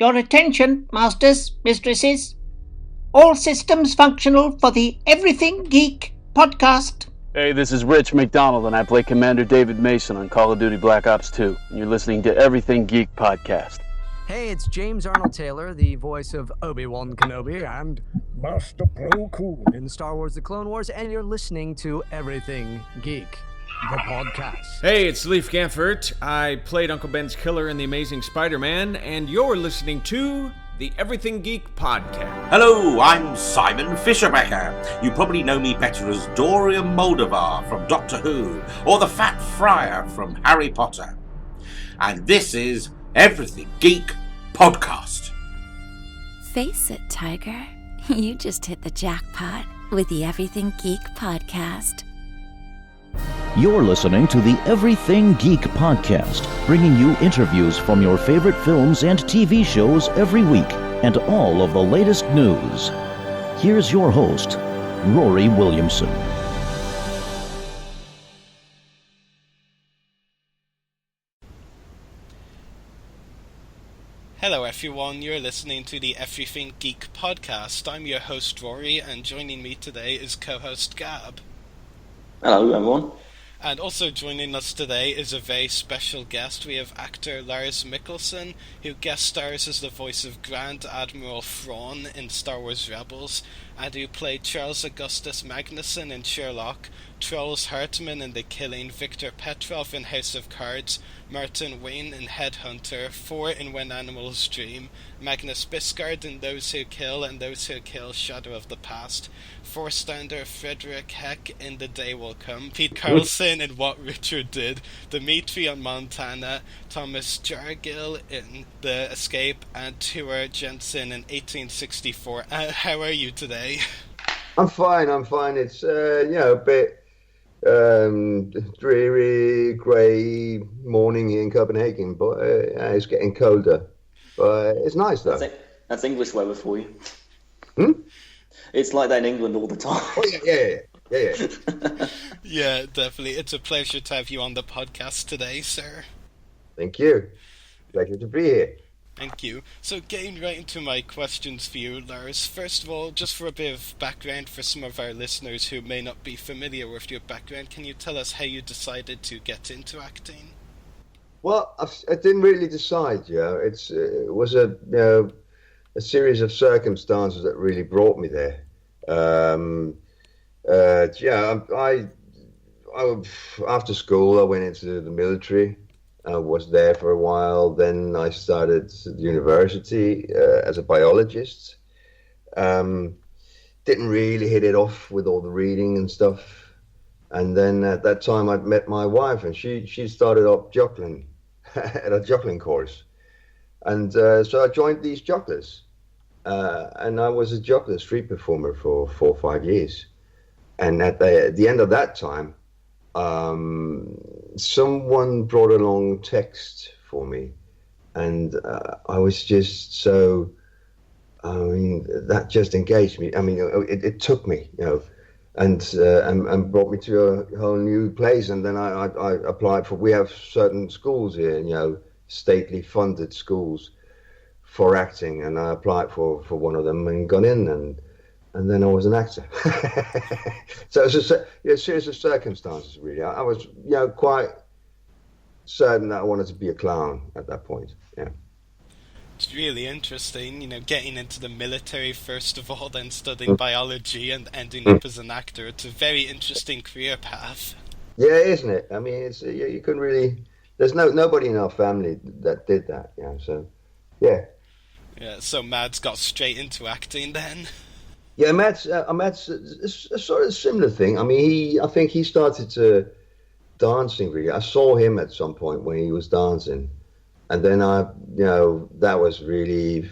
Your attention, masters, mistresses. All systems functional for the Everything Geek podcast. Hey, this is Rich McDonald, and I play Commander David Mason on Call of Duty Black Ops 2. And you're listening to Everything Geek podcast. Hey, it's James Arnold Taylor, the voice of Obi-Wan Kenobi and Master Plo Koon in Star Wars The Clone Wars, and you're listening to Everything Geek, the podcast. Hey, it's Leif Gaffert. I played Uncle Ben's killer in The Amazing Spider-Man, and you're listening to the Everything Geek podcast. Hello, I'm Simon Fisherbecker. You probably know me better as Dorian Moldovar from Doctor Who, or the Fat Friar from Harry Potter. And this is Everything Geek podcast. Face it, Tiger. You just hit the jackpot with the Everything Geek podcast. You're listening to the Everything Geek podcast, bringing you interviews from your favorite films and TV shows every week, and all of the latest news. Here's your host, Rory Williamson. Hello everyone, you're listening to the Everything Geek podcast. I'm your host Rory, and joining me today is co-host Gab. Hello everyone. And also joining us today is a very special guest. We have actor Lars Mikkelsen, who guest stars as the voice of Grand Admiral Thrawn in Star Wars Rebels, and who played Charles Augustus Magnussen in Sherlock, Troels Hartmann in The Killing, Viktor Petrov in House of Cards, Martin Wayne in Headhunter, Thor in When Animals Dream, Magnus Bisgaard in Those Who Kill and Those Who Kill Shadow of the Past, Forstander Frederik Heck in The Day Will Come, Pete Karlsen in What Richard Did, Dimitrije on Montana, Thomas Jargill in The Escape and Thøger Jensen in 1864. How are you today? I'm fine. It's a bit dreary, grey morning here in Copenhagen, but it's getting colder. But it's nice though. That's English weather for you. It's like that in England all the time. Oh yeah. Yeah, definitely. It's a pleasure to have you on the podcast today, sir. Thank you. Pleasure to be here. Thank you. So getting right into my questions for you, Lars. First of all, just for a bit of background for some of our listeners who may not be familiar with your background, can you tell us how you decided to get into acting? Well, I didn't really decide. It was a series of circumstances that really brought me there. I after school I went into the military. I was there for a while. Then I started at university as a biologist. Didn't really hit it off with all the reading and stuff. And then at that time I'd met my wife, and she started up juggling at a juggling course. And so I joined these jugglers. And I was a juggler, street performer for 4 or 5 years. And at the end of that time, someone brought along text for me, and I was just so. That just engaged me. It took me, and brought me to a whole new place. And then I applied for. We have certain schools here, stately funded schools for acting, and I applied for one of them and got in, and then I was an actor. So it's a series of circumstances, really. I was, quite certain that I wanted to be a clown at that point. Yeah. It's really interesting, getting into the military first of all, then studying biology and ending up as an actor. It's a very interesting career path. Yeah, isn't it? It's you couldn't really. There's nobody in our family that did that. So yeah. Yeah. So Mads got straight into acting then. Yeah, Matt's a sort of similar thing. I think he started to dancing really. I saw him at some point when he was dancing, and then that was really.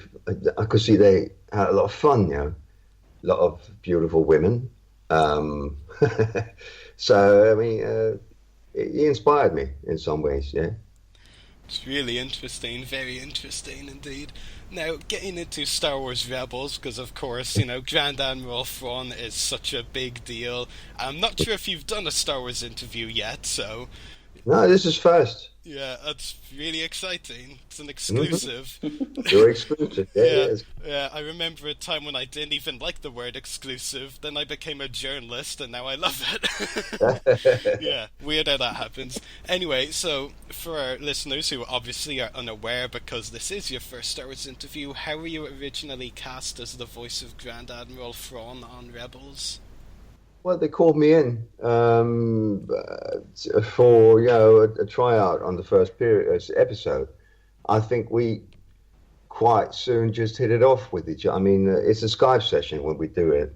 I could see they had a lot of fun, a lot of beautiful women. So he inspired me in some ways. Yeah. It's really interesting, very interesting indeed. Now, getting into Star Wars Rebels, because of course, Grand Admiral Thrawn is such a big deal. I'm not sure if you've done a Star Wars interview yet, so... No, this is first. Yeah, that's really exciting. It's an exclusive. You're exclusive, yeah. Yeah, I remember a time when I didn't even like the word exclusive, then I became a journalist, and now I love it. Yeah, weird how that happens. Anyway, so, for our listeners who obviously are unaware, because this is your first Star Wars interview, how were you originally cast as the voice of Grand Admiral Thrawn on Rebels? Well, they called me in for a tryout on the first episode. I think we quite soon just hit it off with each other. I mean, it's a Skype session when we do it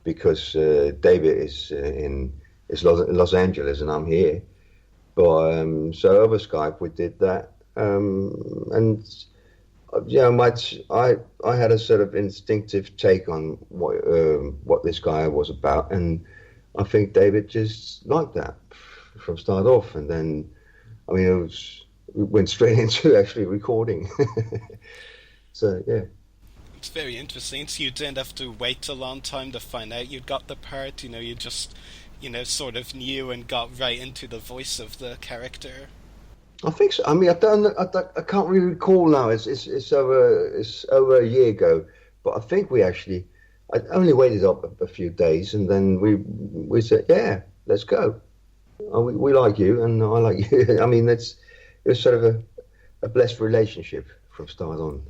because David is in Los Angeles and I'm here. But so over Skype we did that, and I had a sort of instinctive take on what this guy was about, and I think David just liked that from start off, and then, I mean, we went straight into actually recording. So yeah, it's very interesting. So you didn't have to wait a long time to find out you got the part. You just sort of knew and got right into the voice of the character. I think so. I mean, I can't really recall now. It's over a year ago, but I think I only waited up a few days, and then we said, yeah, let's go. We like you, and I like you. I mean, it was sort of a blessed relationship from start on.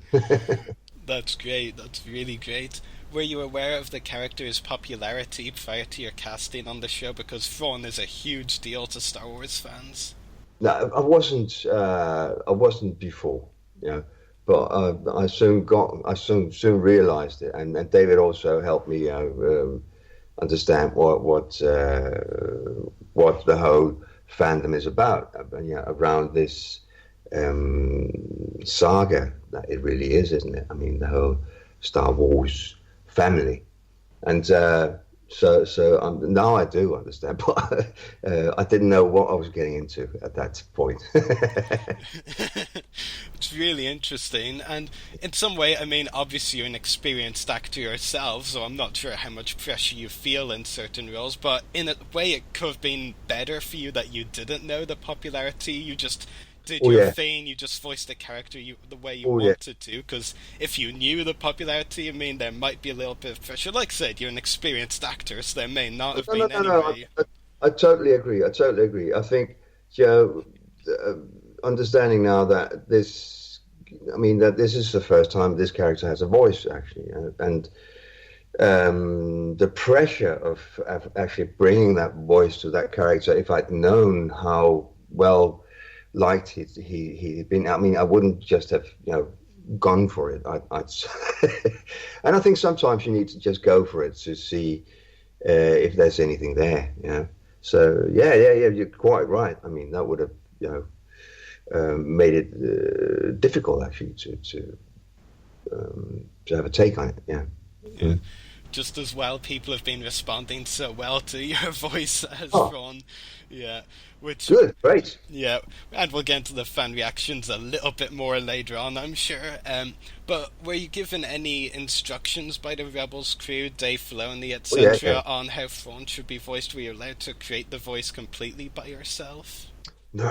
That's great. That's really great. Were you aware of the character's popularity prior to your casting on the show? Because Thrawn is a huge deal to Star Wars fans. No, I wasn't before, but I soon realised it, and David also helped me understand what the whole fandom is about, around this saga that it really is, isn't it? I mean, the whole Star Wars family, and. So now I do understand, but I didn't know what I was getting into at that point. It's really interesting, and in some way, I mean, obviously you're an experienced actor yourself, so I'm not sure how much pressure you feel in certain roles, but in a way it could have been better for you that you didn't know the popularity, you just did your thing, you just voiced the character the way you wanted to, because if you knew the popularity, I mean, there might be a little bit of pressure. Like I said, you're an experienced actor, so there may not have been any way. I totally agree. I think, understanding now that this is the first time this character has a voice, actually, and the pressure of actually bringing that voice to that character, if I'd known how well liked he'd been. I mean, I wouldn't just have gone for it. I'd and I think sometimes you need to just go for it to see if there's anything there. So yeah, you're quite right. I mean, that would have made it difficult actually to have a take on it. Yeah. Just as well, people have been responding so well to your voice as Ron. Yeah. Which, good, great. Yeah, and we'll get into the fan reactions a little bit more later on, I'm sure. But were you given any instructions by the Rebels crew, Dave Filoni, etc., on how Thrawn should be voiced? Were you allowed to create the voice completely by yourself? No.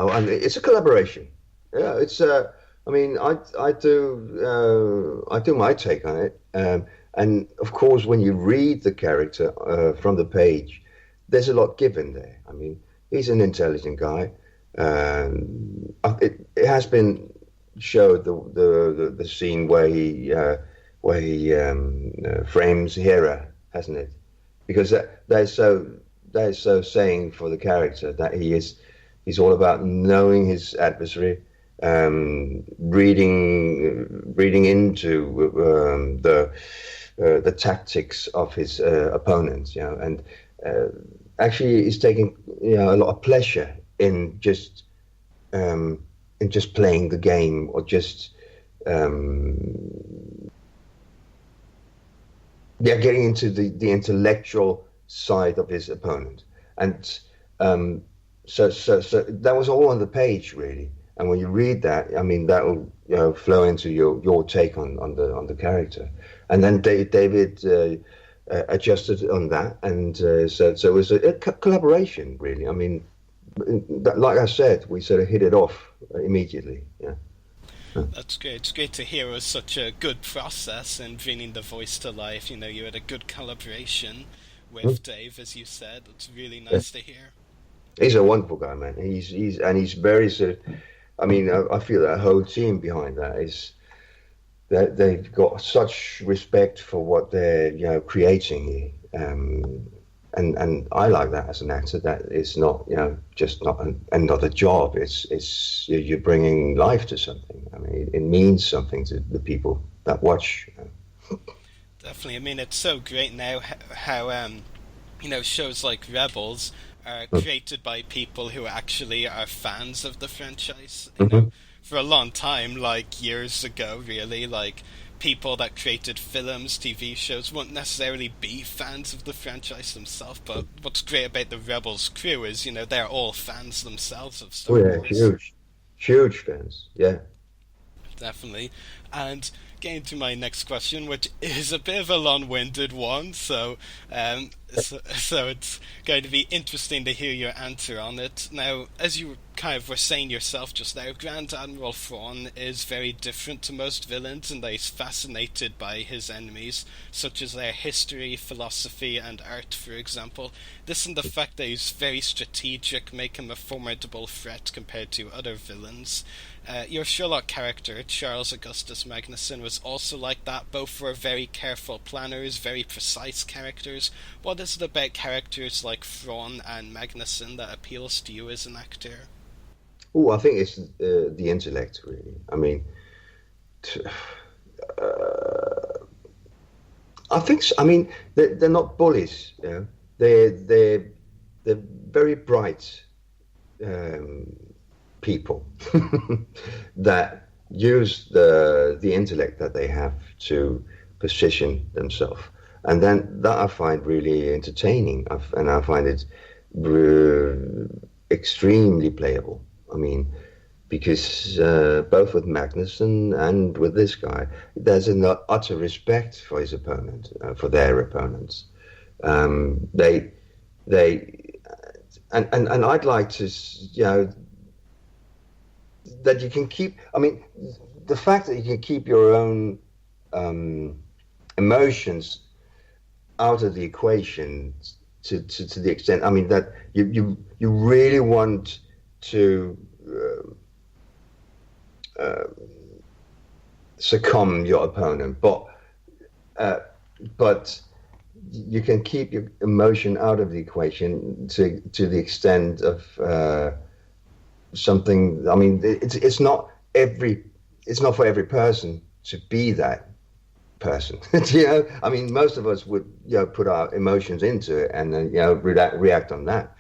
I mean, it's a collaboration. Yeah, it's. I mean, I do my take on it, and of course, when you read the character from the page, there's a lot given there. I mean, he's an intelligent guy. It has been showed the scene where he frames Hera, hasn't it? Because that is so saying for the character that he's all about knowing his adversary, reading into the tactics of his opponents, and actually he's taking a lot of pleasure in just playing the game, or just getting into the intellectual side of his opponent, and so that was all on the page really. And when you read that, I mean, that will flow into your take on the character, and then David adjusted on that, and so it was a collaboration really. I mean, like I said, we sort of hit it off immediately. Yeah. That's great. It's great to hear it was such a good process in bringing the voice to life. You had a good collaboration with Dave, as you said. It's really nice to hear. He's a wonderful guy, man. He's very sort of. I mean, I feel that whole team behind that is that they've got such respect for what they're creating, and I like that as an actor. That it's not just not another job. It's you're bringing life to something. I mean, it means something to the people that watch. Definitely. I mean, it's so great now how shows like Rebels are created by people who actually are fans of the franchise. For a long time, like years ago, really, like people that created films, TV shows won't necessarily be fans of the franchise themselves. But what's great about the Rebels crew is, they're all fans themselves of Star Wars. Huge fans. Yeah, definitely. And getting to my next question, which is a bit of a long-winded one, so it's going to be interesting to hear your answer on it. Now, as you kind of were saying yourself just now, Grand Admiral Thrawn is very different to most villains in that he's fascinated by his enemies, such as their history, philosophy, and art, for example. This and the fact that he's very strategic make him a formidable threat compared to other villains. Your Sherlock character, Charles Augustus Magnussen, was also like that. Both were very careful planners, very precise characters. What is it about characters like Thrawn and Magnussen that appeals to you as an actor? I think it's the intellect, really. I mean, I think so. I mean, they're not bullies. They're very bright people that use the intellect that they have to position themselves, and then that I find really entertaining, and I find it extremely playable. I mean, because both with Magnussen and with this guy, there's an utter respect for his opponent, for their opponents. They and I'd like to, that you can keep. I mean, the fact that you can keep your own emotions out of the equation to the extent. I mean, that you really want to succumb your opponent, but you can keep your emotion out of the equation to the extent of something. I mean, it's not for every person to be that person. I mean, most of us would put our emotions into it and then react on that.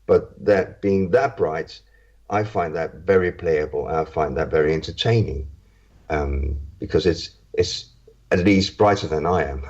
But that being that bright, I find that very playable. I find that very entertaining, because it's at least brighter than I am.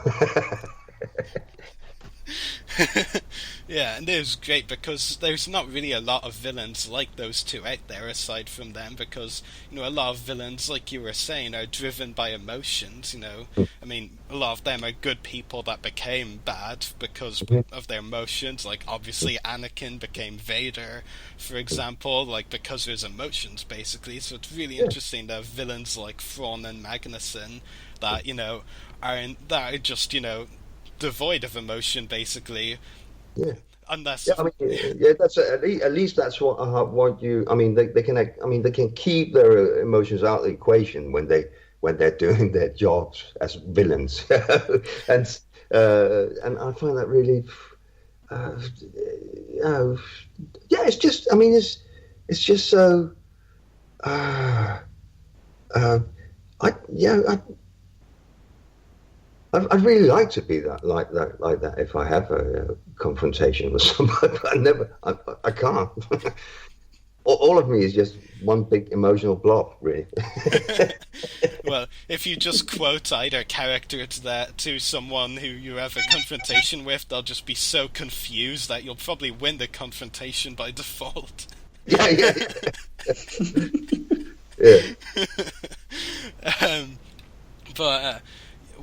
Yeah, and it was great because there's not really a lot of villains like those two out there aside from them, because a lot of villains, like you were saying, are driven by emotions. I mean, a lot of them are good people that became bad because of their emotions. Like obviously Anakin became Vader, for example, like because of his emotions, basically. So it's really interesting to have villains like Thrawn and Magnussen that are just devoid of emotion, basically. Yeah. Unless. I mean, that's at least that's what I want you. I mean, they can keep their emotions out of the equation when they're doing their jobs as villains, and I find that really, it's just. I mean, it's just so. I'd really like to be like that if I have a confrontation with somebody, but I can't. All of me is just one big emotional blob, really. Well, if you just quote either character to someone who you have a confrontation with, they'll just be so confused that you'll probably win the confrontation by default. Yeah.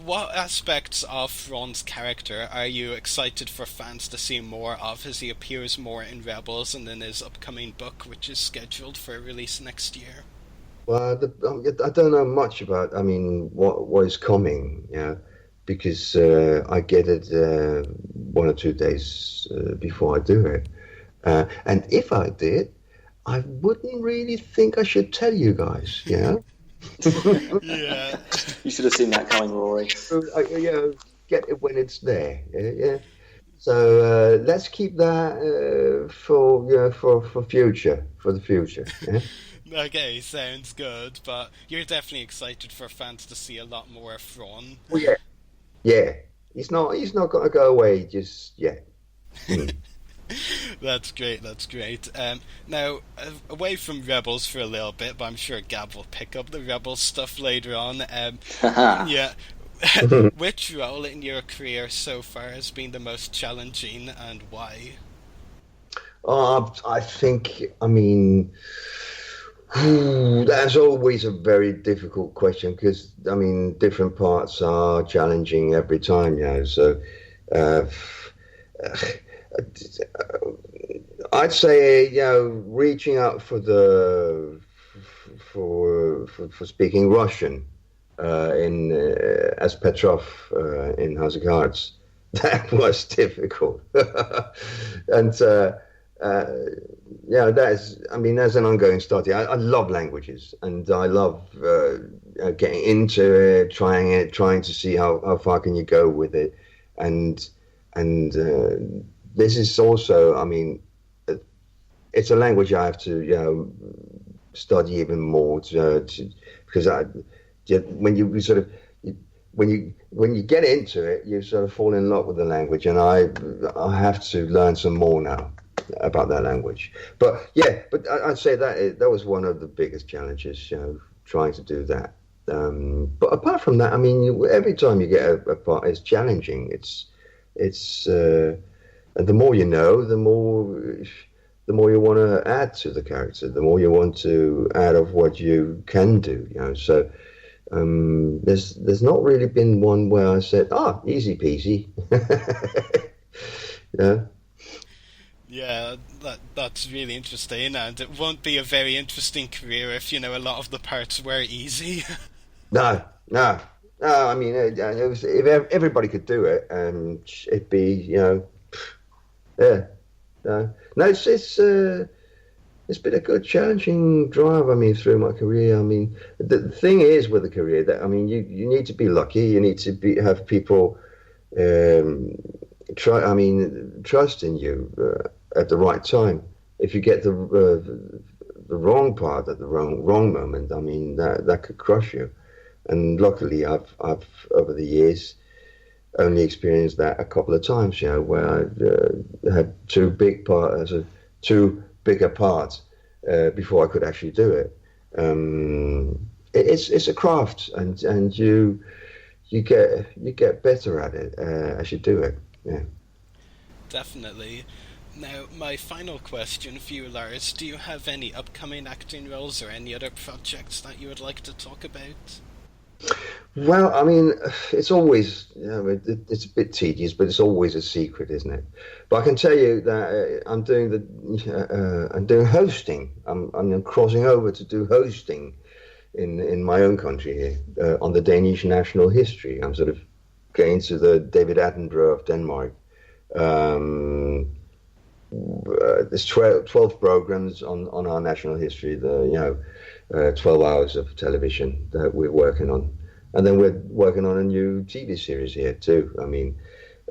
what aspects of Thrawn's character are you excited for fans to see more of as he appears more in Rebels and in his upcoming book, which is scheduled for release next year? Well, I don't know much about, what is coming, because I get it 1 or 2 days before I do it. And if I did, I wouldn't really think I should tell you guys, Yeah. You should have seen that coming, Rory. Get it when it's there. Yeah. So let's keep that for the future. Yeah? Okay, sounds good, but you're definitely excited for fans to see a lot more of Thrawn. Oh, yeah. He's not going to go away just yet. That's great. Now, away from Rebels for a little bit, but I'm sure Gab will pick up the Rebels stuff later on. Which role in your career so far has been the most challenging, and why? I think, that's always a very difficult question because, different parts are challenging every time, So, I'd say, reaching out for speaking Russian as Petrov in House of Cards, that was difficult, and that's an ongoing study. I love languages, and I love getting into it, trying to see how far can you go with it, and this is also, it's a language I have to, study even more because when you get into it, you sort of fall in love with the language, and I have to learn some more now about that language. But I'd say that was one of the biggest challenges, trying to do that. But apart from that, every time you get a part, it's challenging. It's and the more you know, the more you want to add to the character, the more you want to add of what you can do, So there's not really been one where I said, easy peasy. Yeah, that's really interesting, and it won't be a very interesting career if a lot of the parts were easy. No. If everybody could do it, it'd be, it's been a good challenging drive. Through my career. The thing is with a career that you need to be lucky. You need to have people trust in you at the right time. If you get the wrong part at the wrong moment, that could crush you. And luckily, I've over the years only experienced that a couple of times, where I had two bigger parts before I could actually do it. It's a craft, and you get better at it as you do it. Yeah. Definitely. Now, my final question for you, Lars: do you have any upcoming acting roles or any other projects that you would like to talk about? Well, it's always, it's a bit tedious, but it's always a secret, isn't it? But I can tell you that I'm doing hosting. I'm crossing over to do hosting in my own country here on the Danish national history. I'm sort of going to the David Attenborough of Denmark. There's 12 programs on our national history. 12 hours of television that we're working on. And then we're working on a new TV series here too.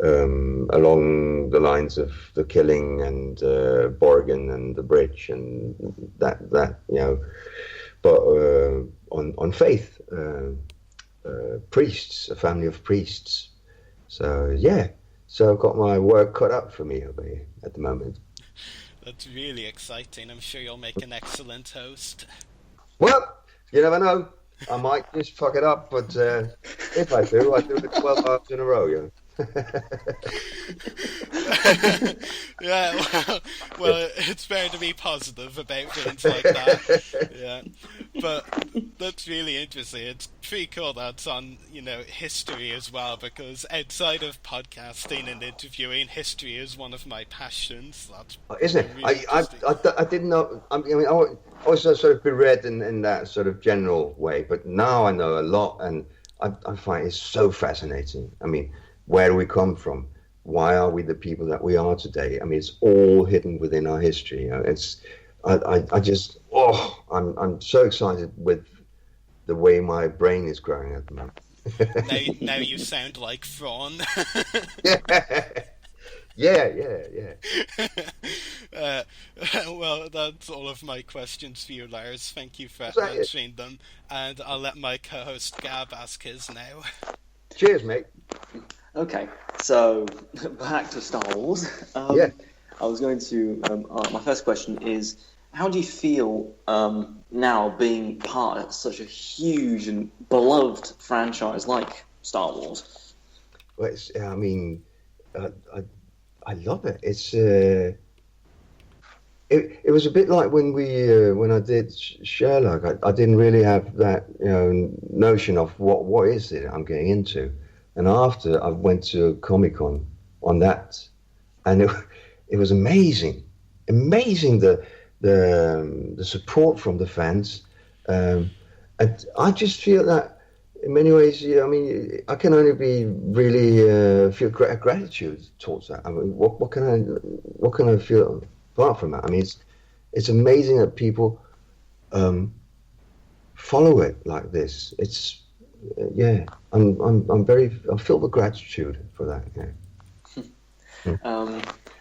Along the lines of The Killing and Borgen and The Bridge and that but on faith, priests, a family of priests. So I've got my work cut out for me over here at the moment. That's really exciting. I'm sure you'll make an excellent host. Well, you never know. I might just fuck it up, but if I do it 12 hours in a row, Yeah, well, it's better to be positive about things like that. Yeah, but that's really interesting. It's pretty cool that's on, history as well, because outside of podcasting and interviewing, history is one of my passions. That's isn't it? Really I didn't know. I was sort of beread in that sort of general way, but now I know a lot, and I find it so fascinating. I mean, where do we come from? Why are we the people that we are today? I mean, it's all hidden within our history. I'm so excited with the way my brain is growing at the moment. now you sound like Thrawn. Yeah. Well, that's all of my questions for you, Lars. Thank you for answering them, and I'll let my co-host Gab ask his now. Cheers, mate. Okay, so back to Star Wars. I was going to. My first question is, how do you feel now being part of such a huge and beloved franchise like Star Wars? Well, I love it. It's it was a bit like when I did Sherlock. I didn't really have that notion of what is it I'm getting into. And after I went to Comic-Con on that, and it was amazing the support from the fans, and I just feel that in many ways, I can only be really feel gratitude towards that. I mean, what can I feel apart from that? I mean, it's amazing that people follow it like this. It's I'm filled with gratitude for that. Yeah.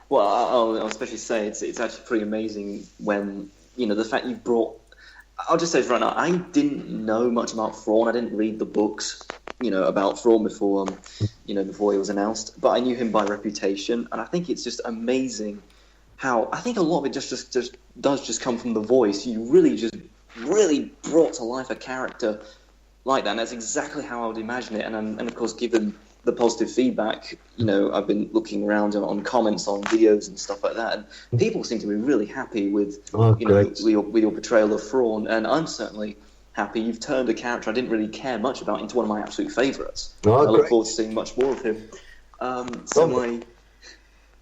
Well, I'll especially say it's actually pretty amazing when the fact you brought. I'll just say it right now. I didn't know much about Thrawn. I didn't read the books, about Thrawn before he was announced. But I knew him by reputation, and I think it's just amazing how I think a lot of it just does come from the voice. You really brought to life a character like that, and that's exactly how I would imagine it. And of course, given the positive feedback, I've been looking around on comments on videos and stuff like that, and people seem to be really happy with your portrayal of Thrawn, and I'm certainly happy. You've turned a character I didn't really care much about into one of my absolute favourites. I look forward to seeing much more of him.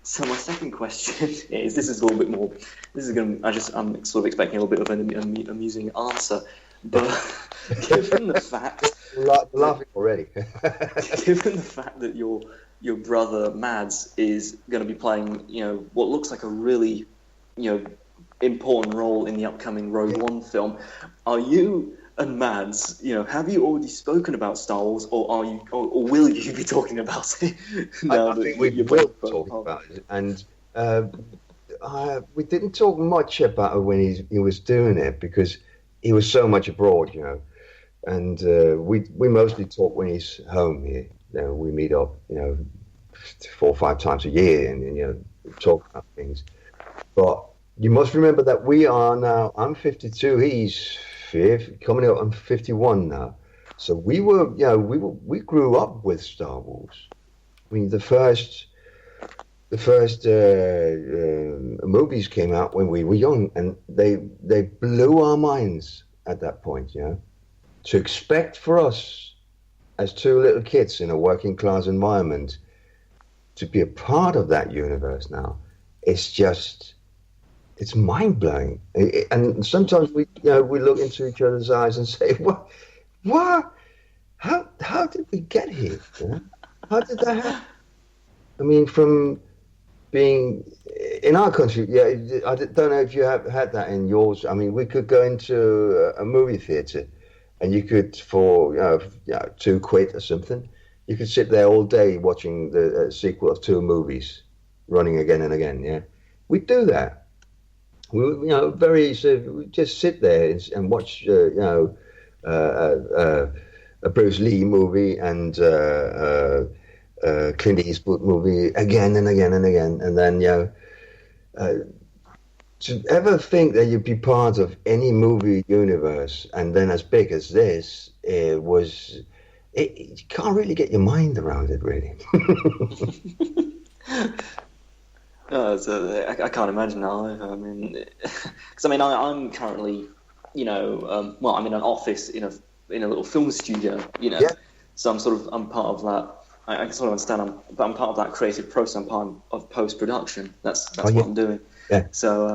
So my second question is, this is a little bit more. I'm sort of expecting a little bit of an amusing answer. But given the fact, laughing already. Given the fact that your brother Mads is going to be playing, what looks like a really, important role in the upcoming Rogue One film, are you and Mads, have you already spoken about Star Wars, or will you be talking about it? I think we will talk about it, and we didn't talk much about it when he was doing it because he was so much abroad, and we mostly talk when he's home here. We meet up, 4 or 5 times a year, and talk about things. But you must remember that we are now. I'm 52. He's coming up. I'm 51 now. So we grew up with Star Wars. I mean, the first movies came out when we were young, and they blew our minds at that point. To expect for us as 2 little kids in a working class environment to be a part of that universe now, it's mind blowing. And sometimes we look into each other's eyes and say, what? How did we get here? How did that happen? I mean, from being in our country, I don't know if you have had that in yours. I mean, we could go into a movie theatre, and you could, for £2 or something, you could sit there all day watching the sequel of 2 movies, running again and again. Yeah, we do that. We very easy. We just sit there and watch a Bruce Lee movie and Clint Eastwood movie again and again and again, and then to ever think that you'd be part of any movie universe and then as big as this, you can't really get your mind around it, really. I can't imagine now. I mean, because I'm currently, I'm in an office in a little film studio, So I'm part of that. I sort of understand. I'm part of that creative process. I'm part of post production. That's what I'm doing. Yeah. So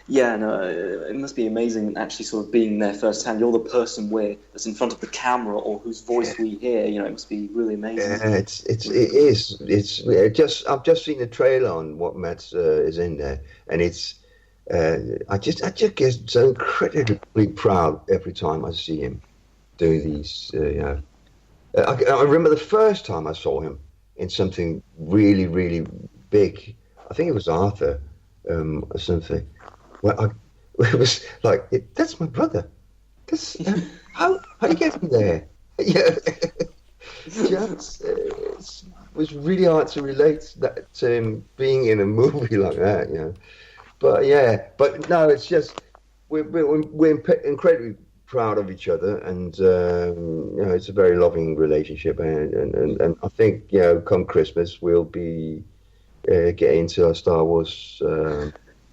it must be amazing actually sort of being there firsthand. You're the person that's in front of the camera or whose voice we hear. It must be really amazing. Yeah, it is. I've just seen the trailer on what Matt is in there, and it's. I just get so incredibly proud every time I see him do these. I remember the first time I saw him in something really, really big. I think it was Arthur. Or something. Well, it was like, that's my brother. How you get him there? Yeah, it was really hard to relate that to him being in a movie like that, But no, it's just we're incredibly proud of each other, and it's a very loving relationship, and I think come Christmas we'll be. Get into our Star Wars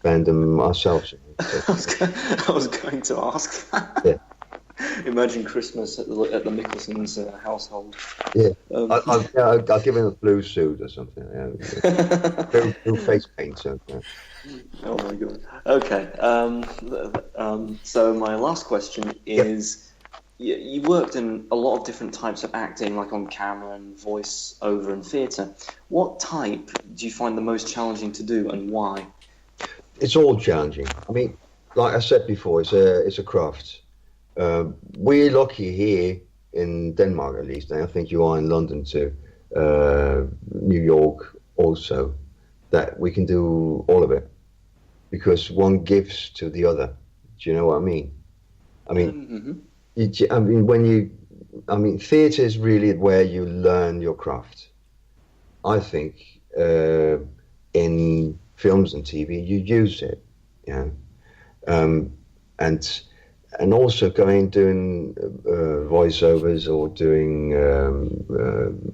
fandom ourselves. I was going to ask that. Yeah. Imagine Christmas at the Mikkelsens' household. Yeah, I'll give him a blue suit or something. Blue face paint. Something. Oh my god. Okay. So my last question is. You worked in a lot of different types of acting, like on camera and voice over and theatre. What type do you find the most challenging to do, and why? It's all challenging. I mean, like I said before, it's a craft. We're lucky here in Denmark, at least, and I think you are in London too, New York also, that we can do all of it because one gives to the other. Do you know what I mean? I mean. Mm-hmm. Theatre is really where you learn your craft. I think in films and TV you use it, and also doing voiceovers or doing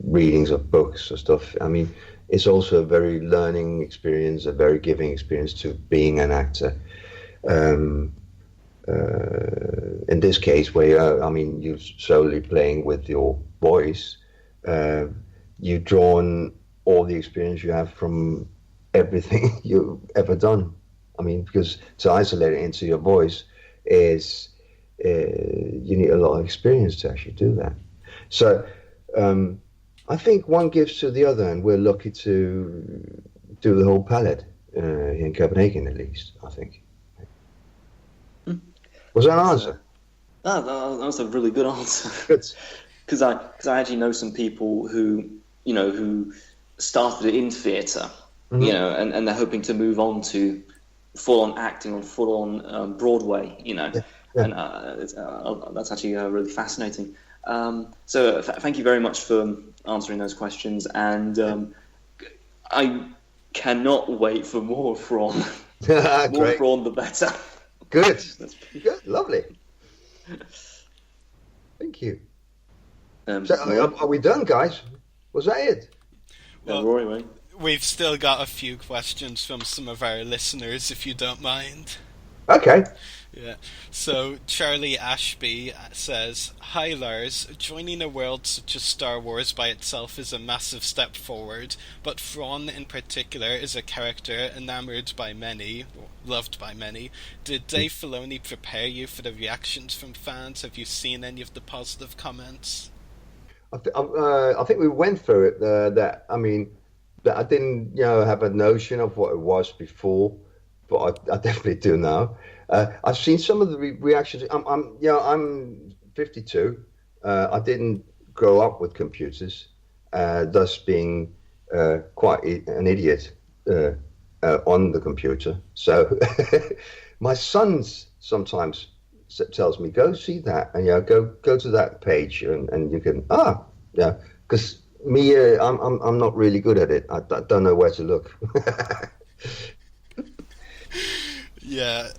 readings of books or stuff. I mean, it's also a very learning experience, a very giving experience to being an actor. In this case, where you're solely playing with your voice, you've drawn all the experience you have from everything you've ever done. I mean, because to isolate it into your voice is you need a lot of experience to actually do that. So I think one gives to the other, and we're lucky to do the whole palette in Copenhagen, at least, I think. Was that an answer? That was a really good answer. Because I actually know some people who started in theatre, mm-hmm. And they're hoping to move on to full-on acting on full-on Broadway, Yeah. And that's actually really fascinating. So thank you very much for answering those questions, and I cannot wait for more Thrawn. More Thrawn, the better. Good. Good. Lovely. Thank you. Are we done, guys? Was that it? Well, Rory, we've still got a few questions from some of our listeners, if you don't mind. Okay. Yeah. So Charlie Ashby says, "Hi Lars, joining a world such as Star Wars by itself is a massive step forward, but Thrawn in particular is a character enamoured by many, loved by many. Did Dave Filoni prepare you for the reactions from fans? Have you seen any of the positive comments?" I think we went through it. That I didn't have a notion of what it was before, but I definitely do now. I've seen some of the reactions. I'm 52. I didn't grow up with computers, thus being quite an idiot on the computer. So my son sometimes tells me, "Go see that," and go to that page, and you can because me, I'm not really good at it. I don't know where to look. Yeah,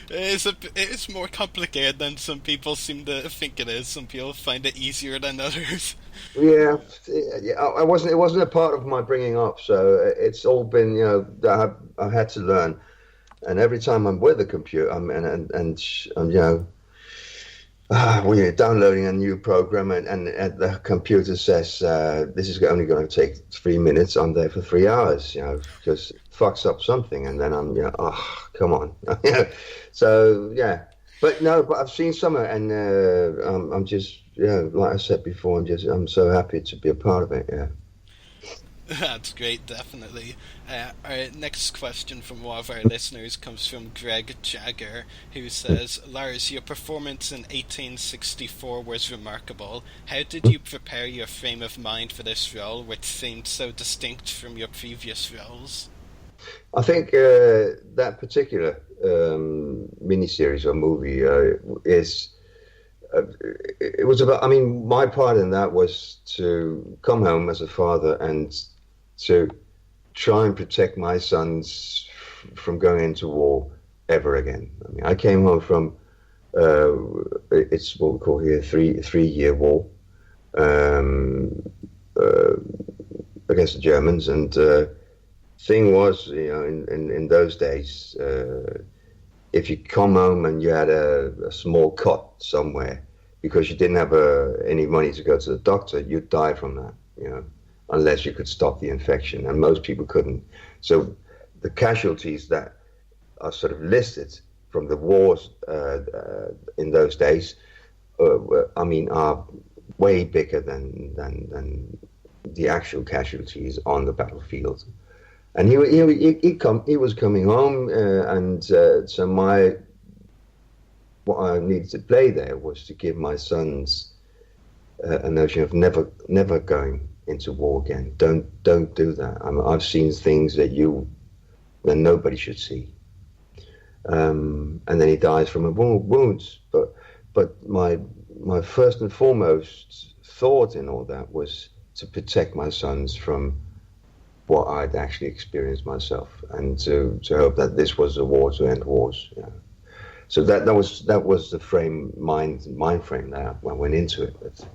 it's more complicated than some people seem to think it is. Some people find it easier than others. Yeah, it wasn't a part of my bringing up, so it's all been, that I've had to learn. And every time I'm with a computer, when you're downloading a new program and the computer says this is only going to take 3 minutes, I'm there for 3 hours, because it fucks up something, and then I'm, come on. So, yeah. But I've seen some, and I'm just, like I said before, I'm so happy to be a part of it, yeah. That's great, definitely. Our next question from one of our listeners comes from Greg Jagger, who says, Lars, your performance in 1864 was remarkable. How did you prepare your frame of mind for this role, which seemed so distinct from your previous roles? I think that particular miniseries or movie it was about, my part in that was to come home as a father and to try and protect my sons from going into war ever again. I came home from it's what we call here three-year war against the Germans, and thing was, in those days, if you come home and you had a small cut somewhere because you didn't have any money to go to the doctor, you'd die from that, unless you could stop the infection, and most people couldn't. So the casualties that are sort of listed from the wars in those days, are way bigger than the actual casualties on the battlefield. And he was coming home, and so what I needed to play there was to give my sons a notion of never going into war again. Don't do that. I've seen things that nobody should see. And then he dies from wounds. But my first and foremost thought in all that was to protect my sons from what I'd actually experienced myself, and to hope that this was a war to end wars. So that was the mind frame that I went into it with.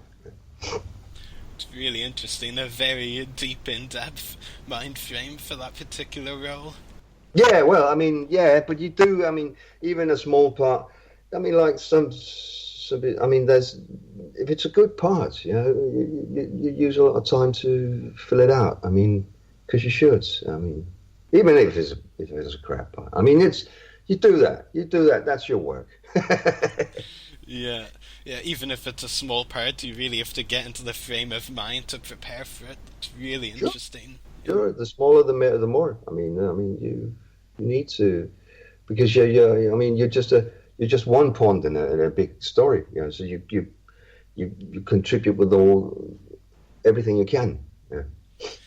It's really interesting, a very deep, in-depth mind frame for that particular role. Yeah, well, but you do, even a small part, like there's, if it's a good part, you use a lot of time to fill it out, because you should, even if it's a crap part. You do that, that's your work. Yeah, even if it's a small part, you really have to get into the frame of mind to prepare for it. It's really interesting. Sure, the smaller the more. You need to, because you're just one pond in a big story. So you contribute with everything you can.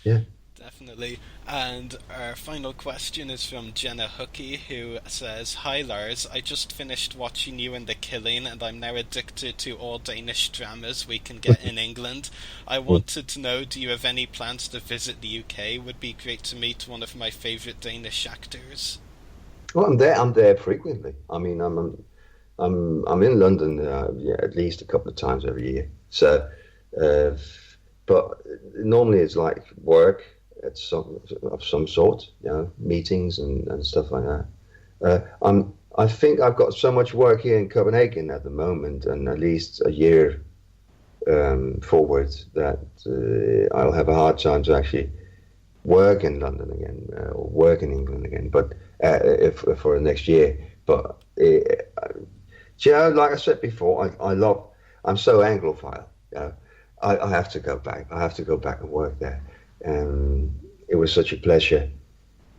Yeah. Definitely. And our final question is from Jenna Hookie, who says, Hi Lars, I just finished watching you in The Killing, and I'm now addicted to all Danish dramas we can get in England. I wanted to know, do you have any plans to visit the UK? Would be great to meet one of my favourite Danish actors. Well, I'm there frequently. I'm in London at least a couple of times every year. So, but normally it's like work of some sort, meetings and stuff like that. I think I've got so much work here in Copenhagen at the moment, and at least a year forward, that I'll have a hard time to actually work in London again, or work in England again, but if for the next year. But like I said before, I'm so Anglophile. I have to go back. I have to go back and work there. It was such a pleasure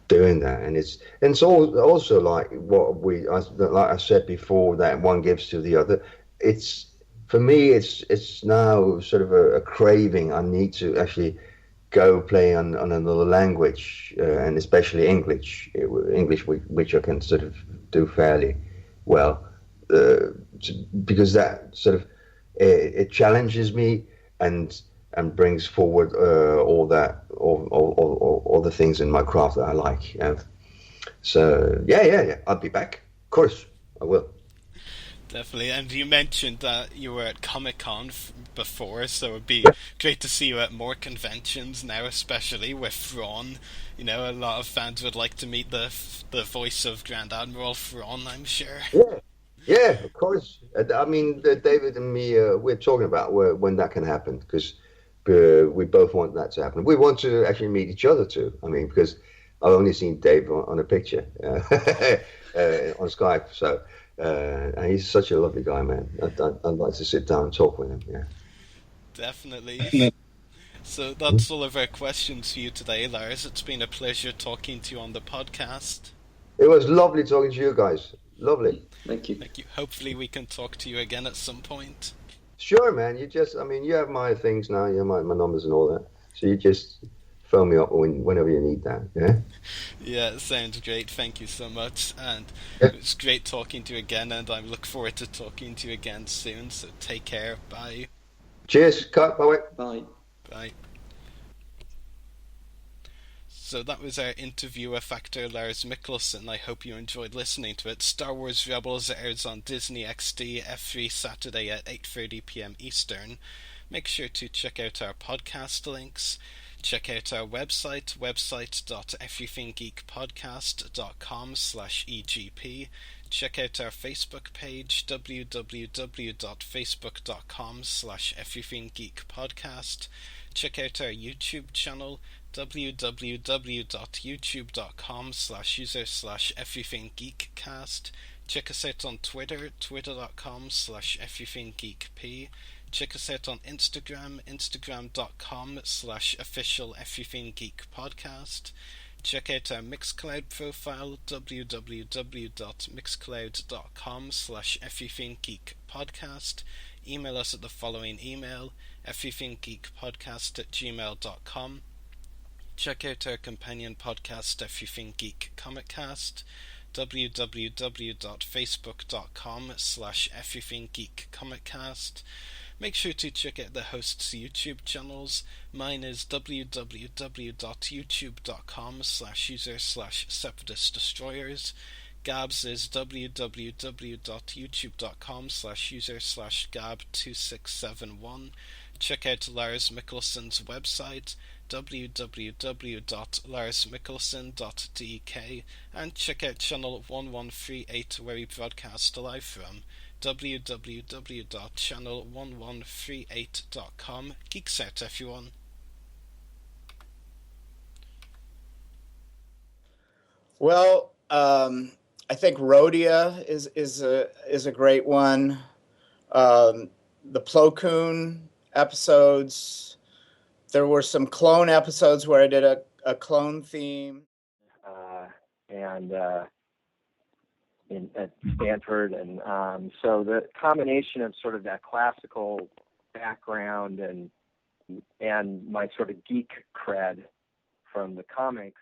doing that, and it's also like like I said before, that one gives to the other. It's for me, it's now sort of a craving. I need to actually go play on another language, and especially English, which I can sort of do fairly well, because that sort of it challenges me and brings forward all the things in my craft that I like. So yeah, I'll be back. Of course, I will. Definitely. And you mentioned that you were at Comic-Con before, so it'd be great to see you at more conventions now, especially with Thrawn. You know, a lot of fans would like to meet the voice of Grand Admiral Thrawn, I'm sure. Yeah, of course. I mean, David and me, we're talking about when that can happen, because we both want that to happen. We want to actually meet each other too. I mean, because I've only seen Dave on a picture on Skype, so and he's such a lovely guy, man. I'd like to sit down and talk with him. Yeah, definitely. So that's all of our questions for you today, Lars. It's been a pleasure talking to you on the podcast. It was lovely talking to you guys. Lovely. Thank you. Thank you. Hopefully we can talk to you again at some point. Sure, man. You have my things now. You have my numbers and all that. So you just phone me up whenever you need that. Yeah. Yeah, sounds great. Thank you so much. And it was great talking to you again. And I look forward to talking to you again soon. So take care. Bye. Cheers. Cut. Bye. Bye. Bye. So that was our interview with actor Lars Mikkelsen. I hope you enjoyed listening to it. Star Wars Rebels airs on Disney XD every Saturday at 8:30 p.m. Eastern. Make sure to check out our podcast links. Check out our website, website.everythinggeekpodcast.com/EGP. Check out our Facebook page, www.facebook.com/everythinggeekpodcast. Check out our YouTube channel, www.youtube.com/user/everythinggeekcast. Check us out on Twitter, twitter.com/everythinggeekp. Check us out on Instagram, instagram.com/official everythinggeekpodcast. Check out our Mixcloud profile, www.mixcloud.com/everythinggeekpodcast. Email us at the following email, everythinggeekpodcast@gmail.com. Check out our companion podcast, Everything Geek Comiccast, www.facebook.com/everythinggeekcomiccast. Make sure to check out the hosts' YouTube channels. Mine is www.youtube.com/user/separatist-destroyers. Gab's is www.youtube.com/user/gab2671. Check out Lars Mikkelsen's website, www.larsmikkelsen.dk, and check out channel 1138 where we broadcast live from, www.channel1138.com. Geeks out, everyone. Well, I think Rhodia is a great one. The Plo Koon episodes. There were some clone episodes where I did a clone theme. At Stanford, and so the combination of sort of that classical background and my sort of geek cred from the comics